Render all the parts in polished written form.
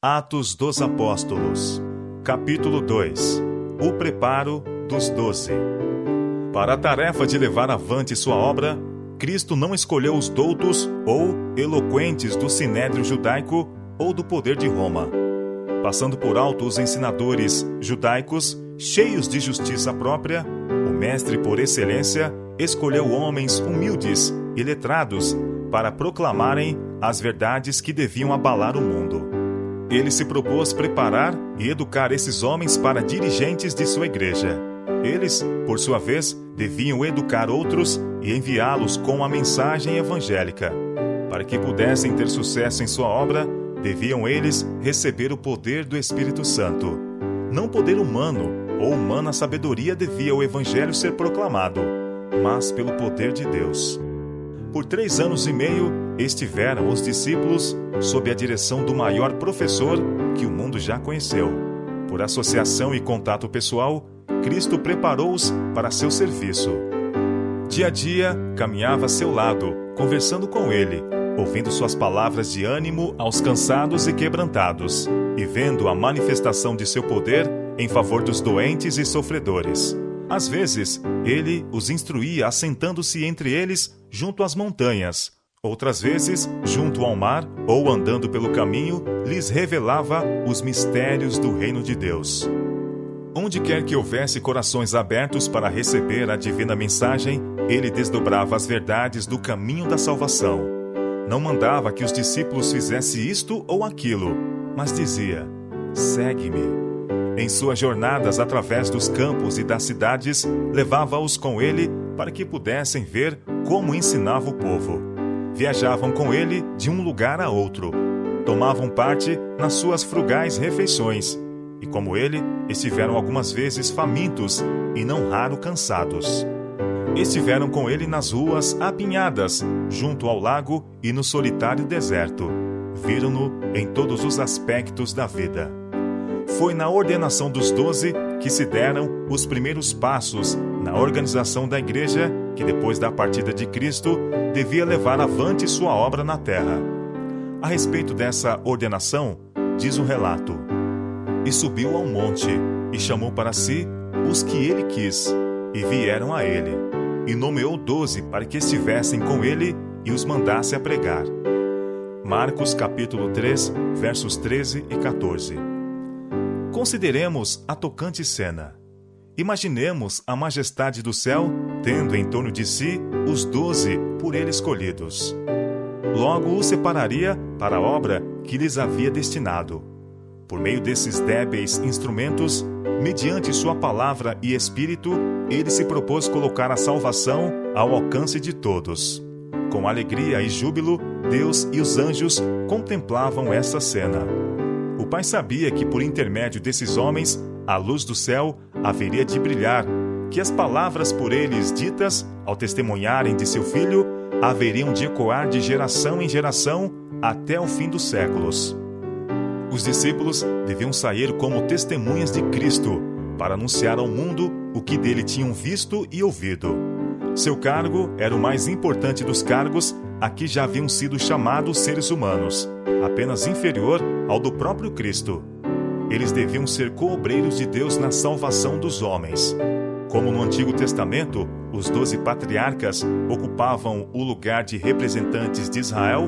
Atos dos Apóstolos, capítulo 2. O preparo dos 12. Para a tarefa de levar avante sua obra, Cristo não escolheu os doutos ou eloquentes do sinédrio judaico ou do poder de Roma. Passando por alto os ensinadores judaicos, cheios de justiça própria, o mestre por excelência escolheu homens humildes e letrados para proclamarem as verdades que deviam abalar o mundo. Ele se propôs preparar e educar esses homens para dirigentes de sua igreja. Eles, por sua vez, deviam educar outros e enviá-los com a mensagem evangélica. Para que pudessem ter sucesso em sua obra, deviam eles receber o poder do Espírito Santo. Não poder humano ou humana sabedoria devia o evangelho ser proclamado, mas pelo poder de Deus. Por 3 anos e meio, estiveram os discípulos sob a direção do maior professor que o mundo já conheceu. Por associação e contato pessoal, Cristo preparou-os para seu serviço. Dia a dia, caminhava a seu lado, conversando com ele, ouvindo suas palavras de ânimo aos cansados e quebrantados, e vendo a manifestação de seu poder em favor dos doentes e sofredores. Às vezes, ele os instruía assentando-se entre eles junto às montanhas. Outras vezes, junto ao mar ou andando pelo caminho, lhes revelava os mistérios do reino de Deus. Onde quer que houvesse corações abertos para receber a divina mensagem, ele desdobrava as verdades do caminho da salvação. Não mandava que os discípulos fizessem isto ou aquilo, mas dizia: "Segue-me." Em suas jornadas através dos campos e das cidades, levava-os com ele para que pudessem ver como ensinava o povo. Viajavam com ele de um lugar a outro. Tomavam parte nas suas frugais refeições. E como ele, estiveram algumas vezes famintos e não raro cansados. Estiveram com ele nas ruas apinhadas, junto ao lago e no solitário deserto. Viram-no em todos os aspectos da vida. Foi na ordenação dos 12 que se deram os primeiros passos na organização da igreja que, depois da partida de Cristo, devia levar avante sua obra na terra. A respeito dessa ordenação, diz o relato: "E subiu ao monte, e chamou para si os que ele quis, e vieram a ele, e nomeou 12 para que estivessem com ele e os mandasse a pregar." Marcos capítulo 3, versos 13 e 14. Consideremos a tocante cena. Imaginemos a majestade do céu, tendo em torno de si os 12 por ele escolhidos. Logo os separaria para a obra que lhes havia destinado. Por meio desses débeis instrumentos, mediante sua palavra e espírito, ele se propôs colocar a salvação ao alcance de todos. Com alegria e júbilo, Deus e os anjos contemplavam essa cena. O Pai sabia que por intermédio desses homens, a luz do céu haveria de brilhar, que as palavras por eles ditas, ao testemunharem de seu Filho, haveriam de ecoar de geração em geração até o fim dos séculos. Os discípulos deviam sair como testemunhas de Cristo, para anunciar ao mundo o que dele tinham visto e ouvido. Seu cargo era o mais importante dos cargos a que já haviam sido chamados seres humanos, apenas inferior ao do próprio Cristo. Eles deviam ser co-obreiros de Deus na salvação dos homens. Como no Antigo Testamento, os 12 patriarcas ocupavam o lugar de representantes de Israel,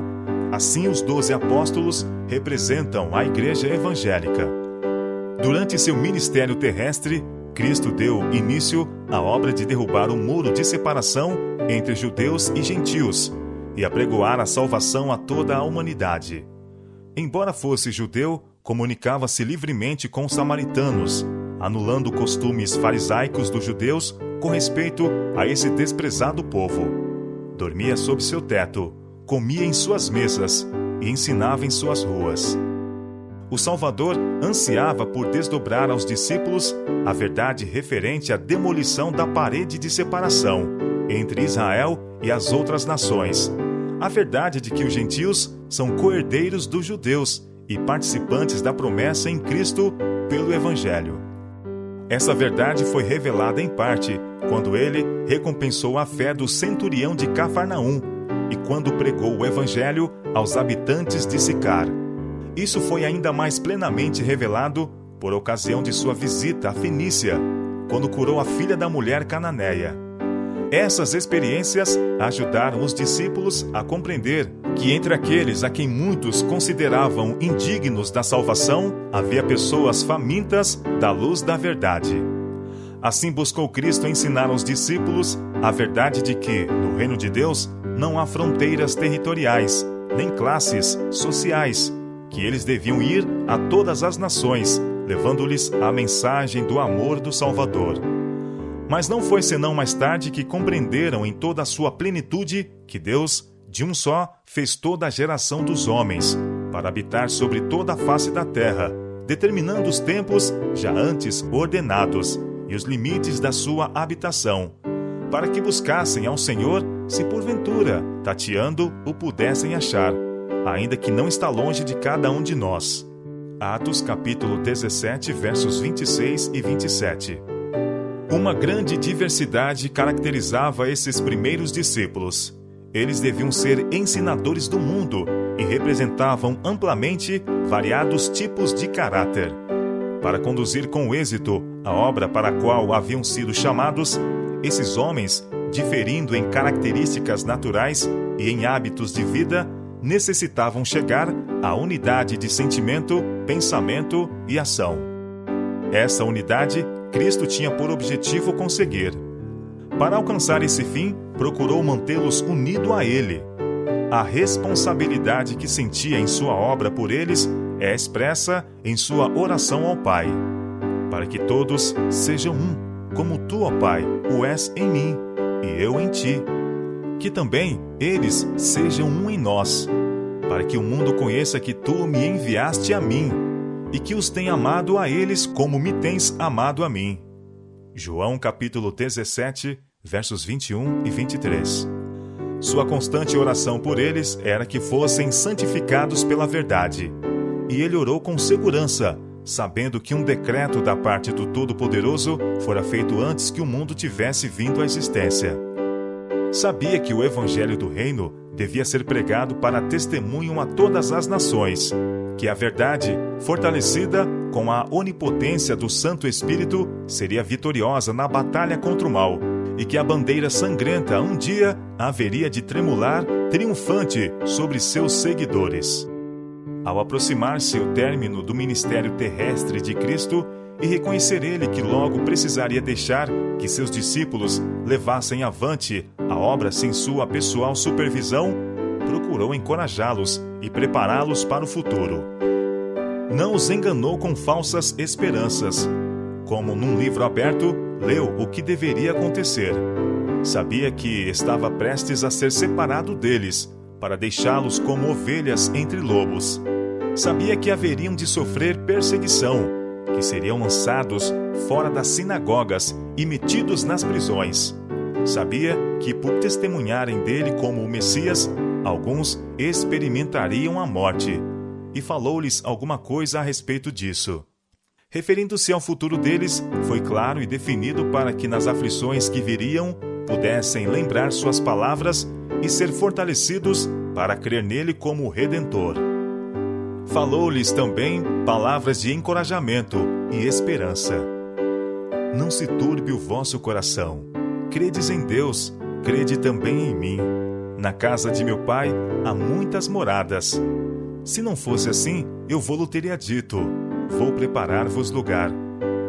assim os 12 apóstolos representam a igreja evangélica. Durante seu ministério terrestre, Cristo deu início à obra de derrubar o muro de separação entre judeus e gentios e apregoar a salvação a toda a humanidade. Embora fosse judeu, comunicava-se livremente com os samaritanos, anulando costumes farisaicos dos judeus com respeito a esse desprezado povo. Dormia sob seu teto, comia em suas mesas e ensinava em suas ruas. O Salvador ansiava por desdobrar aos discípulos a verdade referente à demolição da parede de separação entre Israel e as outras nações. A verdade de que os gentios são co-herdeiros dos judeus e participantes da promessa em Cristo pelo Evangelho. Essa verdade foi revelada em parte quando ele recompensou a fé do centurião de Cafarnaum e quando pregou o Evangelho aos habitantes de Sicar. Isso foi ainda mais plenamente revelado por ocasião de sua visita à Fenícia, quando curou a filha da mulher cananeia. Essas experiências ajudaram os discípulos a compreender que entre aqueles a quem muitos consideravam indignos da salvação, havia pessoas famintas da luz da verdade. Assim buscou Cristo ensinar aos discípulos a verdade de que, no reino de Deus, não há fronteiras territoriais, nem classes sociais, que eles deviam ir a todas as nações, levando-lhes a mensagem do amor do Salvador. Mas não foi senão mais tarde que compreenderam em toda a sua plenitude que Deus, de um só, fez toda a geração dos homens, para habitar sobre toda a face da terra, determinando os tempos já antes ordenados e os limites da sua habitação, para que buscassem ao Senhor, se porventura, tateando, o pudessem achar, ainda que não está longe de cada um de nós. Atos capítulo 17, versos 26 e 27. Uma grande diversidade caracterizava esses primeiros discípulos. Eles deviam ser ensinadores do mundo e representavam amplamente variados tipos de caráter. Para conduzir com êxito a obra para a qual haviam sido chamados, esses homens, diferindo em características naturais e em hábitos de vida, necessitavam chegar à unidade de sentimento, pensamento e ação. Essa unidade Cristo tinha por objetivo conseguir. Para alcançar esse fim, procurou mantê-los unidos a Ele. A responsabilidade que sentia em sua obra por eles é expressa em sua oração ao Pai, para que todos sejam um, como tu, ó Pai, o és em mim, e eu em ti. Que também eles sejam um em nós, para que o mundo conheça que tu me enviaste a mim, e que os tenha amado a eles como me tens amado a mim. João capítulo 17, versos 21 e 23. Sua constante oração por eles era que fossem santificados pela verdade. E ele orou com segurança, sabendo que um decreto da parte do Todo-Poderoso fora feito antes que o mundo tivesse vindo à existência. Sabia que o Evangelho do Reino devia ser pregado para testemunho a todas as nações, que a verdade, fortalecida com a onipotência do Santo Espírito, seria vitoriosa na batalha contra o mal, e que a bandeira sangrenta um dia haveria de tremular triunfante sobre seus seguidores. Ao aproximar-se o término do ministério terrestre de Cristo e reconhecer ele que logo precisaria deixar que seus discípulos levassem avante a obra sem sua pessoal supervisão, procurou encorajá-los e prepará-los para o futuro. Não os enganou com falsas esperanças. Como num livro aberto, leu o que deveria acontecer. Sabia que estava prestes a ser separado deles, para deixá-los como ovelhas entre lobos. Sabia que haveriam de sofrer perseguição, que seriam lançados fora das sinagogas e metidos nas prisões. Sabia que, por testemunharem dele como o Messias, alguns experimentariam a morte, e falou-lhes alguma coisa a respeito disso. Referindo-se ao futuro deles, foi claro e definido para que nas aflições que viriam pudessem lembrar suas palavras e ser fortalecidos para crer nele como Redentor. Falou-lhes também palavras de encorajamento e esperança. Não se turbe o vosso coração. Credes em Deus, crede também em mim. Na casa de meu Pai há muitas moradas. Se não fosse assim, eu vou-lo teria dito: vou preparar-vos lugar.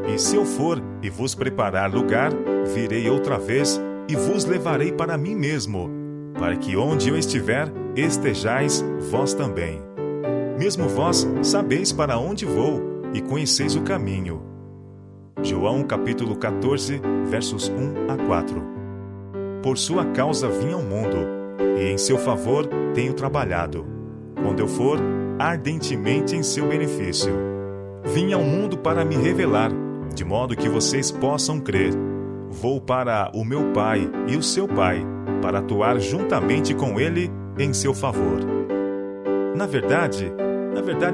E se eu for e vos preparar lugar, virei outra vez e vos levarei para mim mesmo, para que onde eu estiver, estejais vós também. Mesmo vós sabeis para onde vou e conheceis o caminho. João capítulo 14, versos 1 a 4. Por sua causa vim ao mundo, e em seu favor tenho trabalhado. Quando eu for, ardentemente em seu benefício. Vim ao mundo para me revelar, de modo que vocês possam crer. Vou para o meu Pai e o seu Pai, para atuar juntamente com ele em seu favor. Na verdade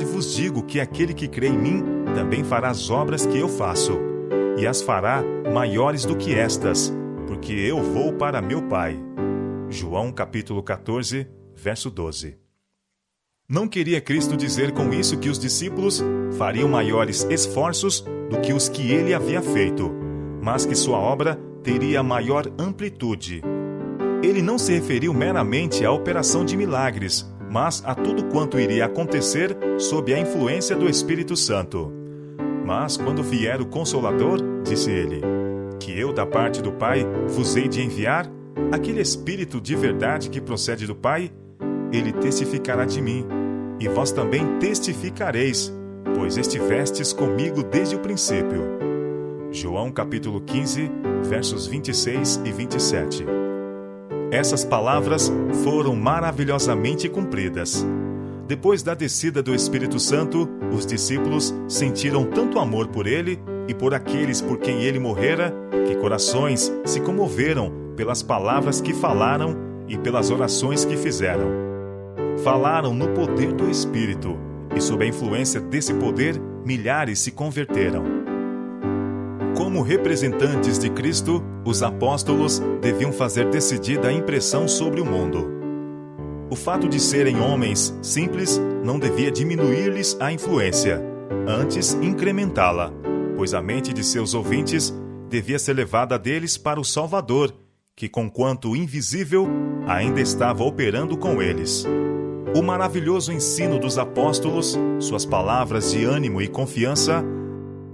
vos digo que aquele que crê em mim também fará as obras que eu faço, e as fará maiores do que estas, porque eu vou para meu Pai. João capítulo 14, verso 12. Não queria Cristo dizer com isso que os discípulos fariam maiores esforços do que os que ele havia feito, mas que sua obra teria maior amplitude. Ele não se referiu meramente à operação de milagres, mas a tudo quanto iria acontecer sob a influência do Espírito Santo. Mas quando vier o Consolador, disse ele, que eu da parte do Pai vos hei de enviar, aquele Espírito de verdade que procede do Pai, ele testificará de mim, e vós também testificareis, pois estivestes comigo desde o princípio. João capítulo 15, versos 26 e 27. Essas palavras foram maravilhosamente cumpridas. Depois da descida do Espírito Santo, os discípulos sentiram tanto amor por ele e por aqueles por quem ele morrera, que corações se comoveram pelas palavras que falaram e pelas orações que fizeram. Falaram no poder do Espírito, e sob a influência desse poder, milhares se converteram. Como representantes de Cristo, os apóstolos deviam fazer decidida impressão sobre o mundo. O fato de serem homens simples não devia diminuir-lhes a influência, antes incrementá-la, pois a mente de seus ouvintes devia ser levada deles para o Salvador, que, conquanto invisível, ainda estava operando com eles. O maravilhoso ensino dos apóstolos, suas palavras de ânimo e confiança,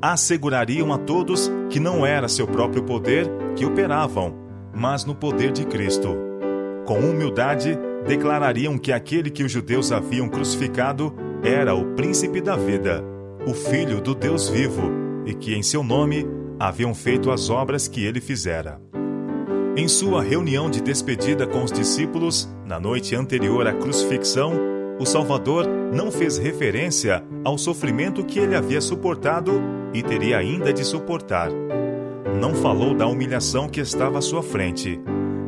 assegurariam a todos que não era seu próprio poder que operavam, mas no poder de Cristo. Com humildade, declarariam que aquele que os judeus haviam crucificado era o príncipe da vida, o Filho do Deus vivo, e que em seu nome haviam feito as obras que ele fizera. Em sua reunião de despedida com os discípulos, na noite anterior à crucifixão, o Salvador não fez referência ao sofrimento que ele havia suportado e teria ainda de suportar. Não falou da humilhação que estava à sua frente,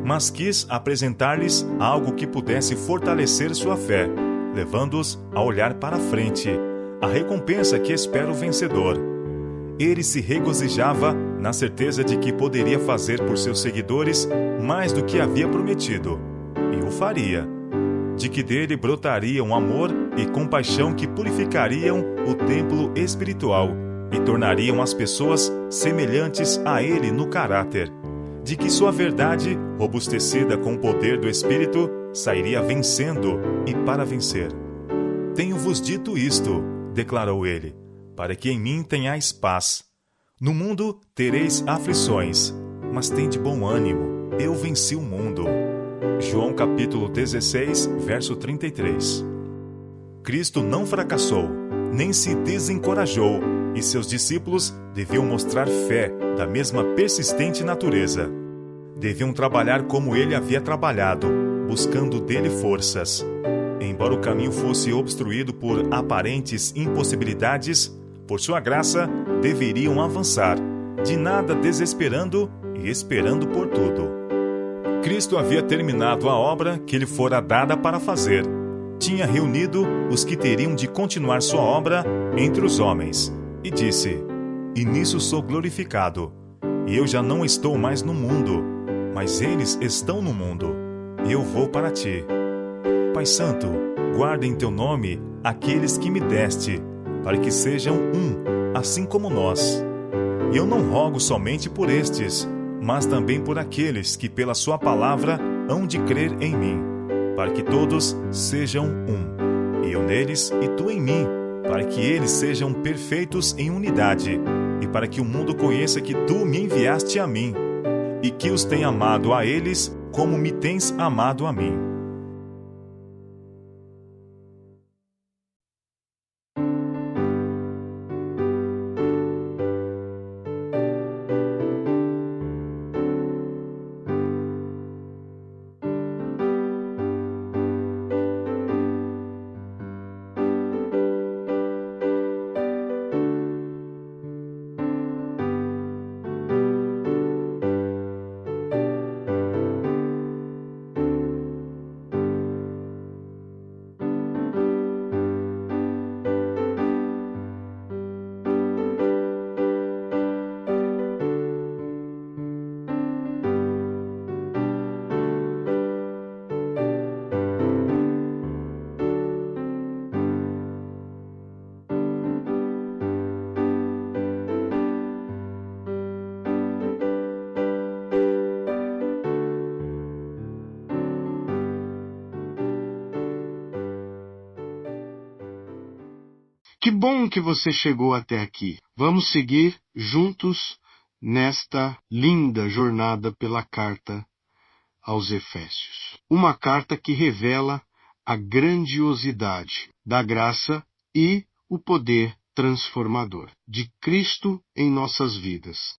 mas quis apresentar-lhes algo que pudesse fortalecer sua fé, levando-os a olhar para frente, a recompensa que espera o vencedor. Ele se regozijava na certeza de que poderia fazer por seus seguidores mais do que havia prometido, e o faria. De que dele brotariam amor e compaixão que purificariam o templo espiritual e tornariam as pessoas semelhantes a ele no caráter. De que sua verdade, robustecida com o poder do Espírito, sairia vencendo e para vencer. Tenho-vos dito isto, declarou ele, para que em mim tenhais paz. No mundo tereis aflições, mas tende bom ânimo, eu venci o mundo. João capítulo 16, verso 33. Cristo não fracassou, nem se desencorajou, e seus discípulos deviam mostrar fé da mesma persistente natureza. Deviam trabalhar como ele havia trabalhado, buscando dele forças. Embora o caminho fosse obstruído por aparentes impossibilidades, por sua graça, deveriam avançar, de nada desesperando e esperando por tudo. Cristo havia terminado a obra que lhe fora dada para fazer. Tinha reunido os que teriam de continuar sua obra entre os homens, e disse: E nisso sou glorificado. E eu já não estou mais no mundo, mas eles estão no mundo. E eu vou para ti. Pai Santo, guarda em teu nome aqueles que me deste, para que sejam um, assim como nós. E eu não rogo somente por estes, mas também por aqueles que pela sua palavra hão de crer em mim, para que todos sejam um, e eu neles e tu em mim, para que eles sejam perfeitos em unidade, e para que o mundo conheça que tu me enviaste a mim, e que os tenha amado a eles como me tens amado a mim. Que bom que você chegou até aqui. Vamos seguir juntos nesta linda jornada pela carta aos Efésios. Uma carta que revela a grandiosidade da graça e o poder transformador de Cristo em nossas vidas.